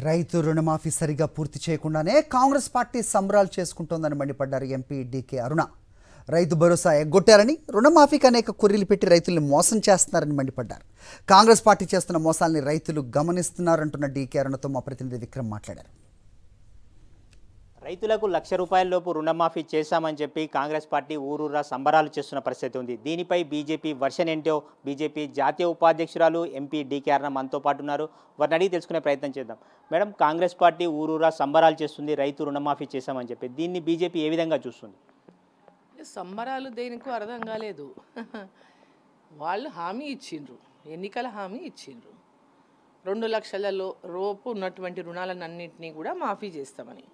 రైతు రుణమాఫీ సరిగా పూర్తి చేయకుండానే కాంగ్రెస్ పార్టీ సంబరాలు చేసుకుంటోందని మండిపడ్డారు ఎంపీ డీకే అరుణ. రైతు భరోసా ఎగ్గొట్టారని, రుణమాఫీకి అనేక కుర్రీలు పెట్టి రైతుల్ని మోసం చేస్తున్నారని మండిపడ్డారు. కాంగ్రెస్ పార్టీ చేస్తున్న మోసాల్ని రైతులు గమనిస్తున్నారంటున్న డీకే అరుణతో మా ప్రతినిధి విక్రమ్ మాట్లాడారు. రైతులకు ₹1,00,000 రుణమాఫీ చేశామని చెప్పి కాంగ్రెస్ పార్టీ ఊరూరా సంబరాలు చేస్తున్న పరిస్థితి ఉంది. దీనిపై బీజేపీ వర్షన్ ఏంటో బీజేపీ జాతీయ ఉపాధ్యక్షురాలు ఎంపీ డీకే అరుణ మనతో పాటు ఉన్నారు. వారిని అడిగి తెలుసుకునే ప్రయత్నం చేద్దాం. మేడం, కాంగ్రెస్ పార్టీ ఊరూరా సంబరాలు చేస్తుంది, రైతు రుణమాఫీ చేశామని చెప్పి. దీన్ని బీజేపీ ఏ విధంగా చూస్తుంది? సంబరాలు దేనికో అర్థం కాలేదు. వాళ్ళు హామీ ఇచ్చిండ్రు, ఎన్నికల హామీ ఇచ్చిండ్రు. 2 లక్షల లోపు ఉన్నటువంటి రుణాలన్నింటినీ కూడా మాఫీ చేస్తామని.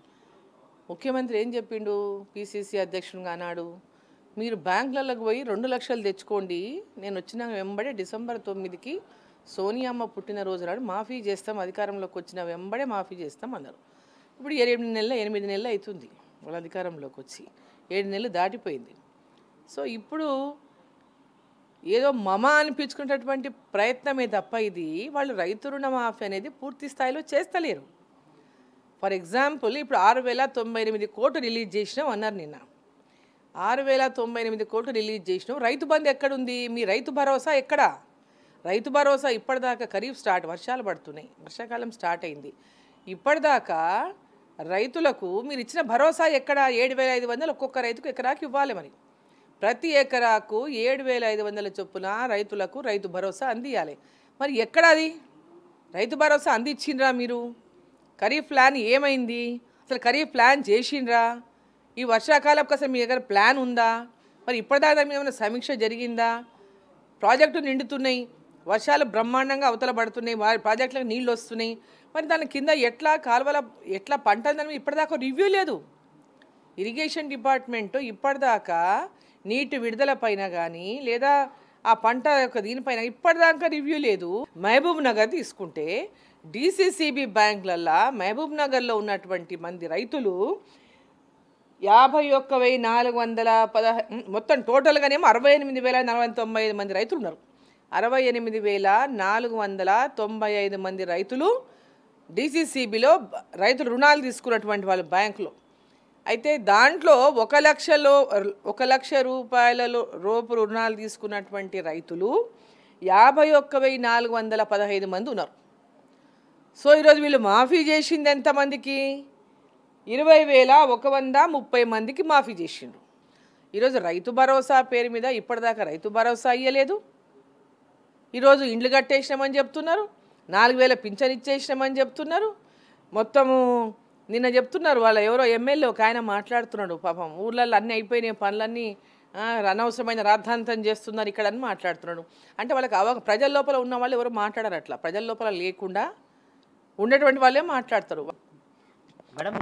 ముఖ్యమంత్రి ఏం చెప్పిండు? పిసిసి అధ్యక్షునిగా అన్నాడు, మీరు బ్యాంకులకు పోయి 2 లక్షలు తెచ్చుకోండి, నేను వచ్చిన వెంబడే డిసెంబర్ 9కి సోనియామ్మ పుట్టినరోజు నాడు మాఫీ చేస్తాం, అధికారంలోకి వచ్చిన వెంబడే మాఫీ చేస్తాం అన్నారు. ఇప్పుడు 8 నెలలు అవుతుంది వాళ్ళ అధికారంలోకి వచ్చి, 7 నెలలు దాటిపోయింది. సో ఇప్పుడు ఏదో మమ అనిపించుకునేటటువంటి ప్రయత్నమే తప్ప ఇది వాళ్ళు రైతు రుణమాఫీ అనేది పూర్తి స్థాయిలో చేస్తలేరు. ఫర్ ఎగ్జాంపుల్, ఇప్పుడు 6,098 కోట్లు రిలీజ్ చేసినాం అన్నారు నిన్న. 6,098 కోట్లు రిలీజ్ చేసినాం. రైతు బంధు ఎక్కడుంది? మీ రైతు భరోసా ఎక్కడా? రైతు భరోసా ఇప్పటిదాకా ఖరీఫ్ స్టార్ట్, వర్షాలు పడుతున్నాయి, వర్షాకాలం స్టార్ట్ అయింది. ఇప్పటిదాకా రైతులకు మీరు ఇచ్చిన భరోసా ఎక్కడ? 7,500 ఒక్కొక్క రైతుకు ఎకరాకి ఇవ్వాలి. మరి ప్రతి ఎకరాకు 7,500 చొప్పున రైతులకు రైతు భరోసా అందియాలి. మరి ఎక్కడ అది రైతు భరోసా అందించిండ్రా? మీరు ఖరీఫ్ ప్లాన్ ఏమైంది? అసలు ఖరీఫ్ ప్లాన్ చేసిండ్రా? ఈ వర్షాకాలం అసలు మీ దగ్గర ప్లాన్ ఉందా? మరి ఇప్పటిదాకా ఏమైనా సమీక్ష జరిగిందా? ప్రాజెక్టు నిండుతున్నాయి, వర్షాలు బ్రహ్మాండంగా అవతల పడుతున్నాయి, వారి ప్రాజెక్టులకు నీళ్ళు వస్తున్నాయి. మరి దాని కింద ఎట్లా కాలువల ఎట్లా పంట ఉందని ఇప్పటిదాకా రివ్యూ లేదు. ఇరిగేషన్ డిపార్ట్మెంటు ఇప్పటిదాకా నీటి విడుదల పైన కానీ లేదా ఆ పంట యొక్క దీనిపైన ఇప్పటిదాకా రివ్యూ లేదు. మహబూబ్ నగర్ తీసుకుంటే డిసిసిబి బ్యాంకులల్లో మహబూబ్ నగర్లో ఉన్నటువంటి మంది రైతులు 51,410 మొత్తం టోటల్గానేమో 68,495 మంది రైతులు ఉన్నారు. 68,495 మంది రైతులు డిసిసిబిలో రైతులు రుణాలు తీసుకున్నటువంటి వాళ్ళు బ్యాంకులో. అయితే దాంట్లో 1,00,000 రూపాయల లోపు రుణాలు తీసుకున్నటువంటి రైతులు 51,415 మంది ఉన్నారు. సో ఈరోజు వీళ్ళు మాఫీ చేసింది ఎంతమందికి? 20,130 మందికి మాఫీ చేసిండ్రు. ఈరోజు రైతు భరోసా పేరు మీద ఇప్పటిదాకా రైతు భరోసా ఇయ్యలేదు. ఈరోజు ఇండ్లు కట్టేసినామని చెప్తున్నారు, 4,000 పింఛన్ ఇచ్చేసినామని చెప్తున్నారు. మొత్తము నిన్న చెప్తున్నారు వాళ్ళ ఎవరో ఎమ్మెల్యే ఒక ఆయన మాట్లాడుతున్నాడు, పాపం ఊర్లలో అన్నీ అయిపోయినాయి పనులన్నీ, అనవసరమైన రాద్ధాంతం చేస్తున్నారు ఇక్కడ అని మాట్లాడుతున్నాడు. అంటే వాళ్ళకి ప్రజల లోపల ఉన్న వాళ్ళు ఎవరు మాట్లాడారు, అట్లా ప్రజల లోపల లేకుండా ఉండేటువంటి వాళ్ళే మాట్లాడతారు. మేడం,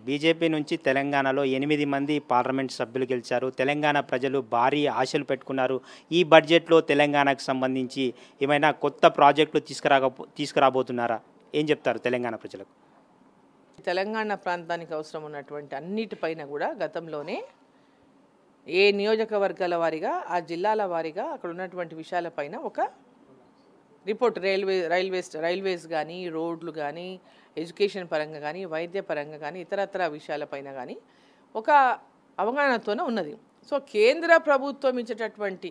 బీజేపీ నుంచి తెలంగాణలో 8 మంది పార్లమెంట్ సభ్యులు గెలిచారు. తెలంగాణ ప్రజలు భారీ ఆశలు పెట్టుకున్నారు. ఈ బడ్జెట్లో తెలంగాణకు సంబంధించి ఏమైనా కొత్త ప్రాజెక్టులు తీసుకురాబోతున్నారా? ఏం చెప్తారు తెలంగాణ ప్రజలకు? తెలంగాణ ప్రాంతానికి అవసరం ఉన్నటువంటి అన్నిటిపైన కూడా గతంలోనే ఏ నియోజకవర్గాల వారీగా, ఆ జిల్లాల వారీగా అక్కడ ఉన్నటువంటి విషయాలపైన ఒక రిపోర్ట్, రైల్వేస్ కానీ, రోడ్లు కానీ, ఎడ్యుకేషన్ పరంగా కానీ, వైద్య పరంగా కానీ, ఇతరత్ర విషయాలపైన కానీ ఒక అవగాహనతోనే ఉన్నది. సో కేంద్ర ప్రభుత్వం ఇచ్చేటటువంటి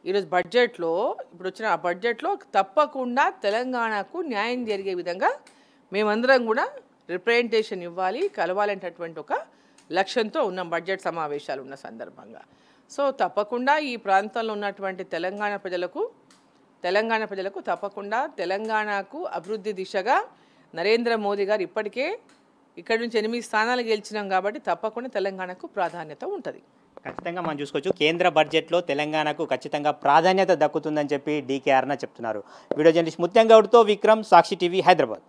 ఈరోజు బడ్జెట్లో, ఇప్పుడు వచ్చిన ఆ బడ్జెట్లో తప్పకుండా తెలంగాణకు న్యాయం జరిగే విధంగా మేమందరం కూడా రిప్రజెంటేషన్ ఇవ్వాలి, కలవాలనేటటువంటి ఒక లక్ష్యంతో ఉన్న బడ్జెట్ సమావేశాలు ఉన్న సందర్భంగా. సో తప్పకుండా ఈ ప్రాంతంలో ఉన్నటువంటి తెలంగాణ ప్రజలకు తప్పకుండా తెలంగాణకు అభివృద్ధి దిశగా నరేంద్ర మోదీ గారు ఇప్పటికే ఇక్కడి నుంచి 8 స్థానాలు గెలిచినాం కాబట్టి తప్పకుండా తెలంగాణకు ప్రాధాన్యత ఉంటుంది. ఖచ్చితంగా మనం చూసుకోవచ్చు, కేంద్ర బడ్జెట్లో తెలంగాణకు ఖచ్చితంగా ప్రాధాన్యత దక్కుతుందని చెప్పి డీకే అరుణ చెప్తున్నారు. వీడియో జర్నలిస్ట్ ముత్యం గౌడ్తో విక్రమ్, సాక్షి టీవీ, హైదరాబాద్.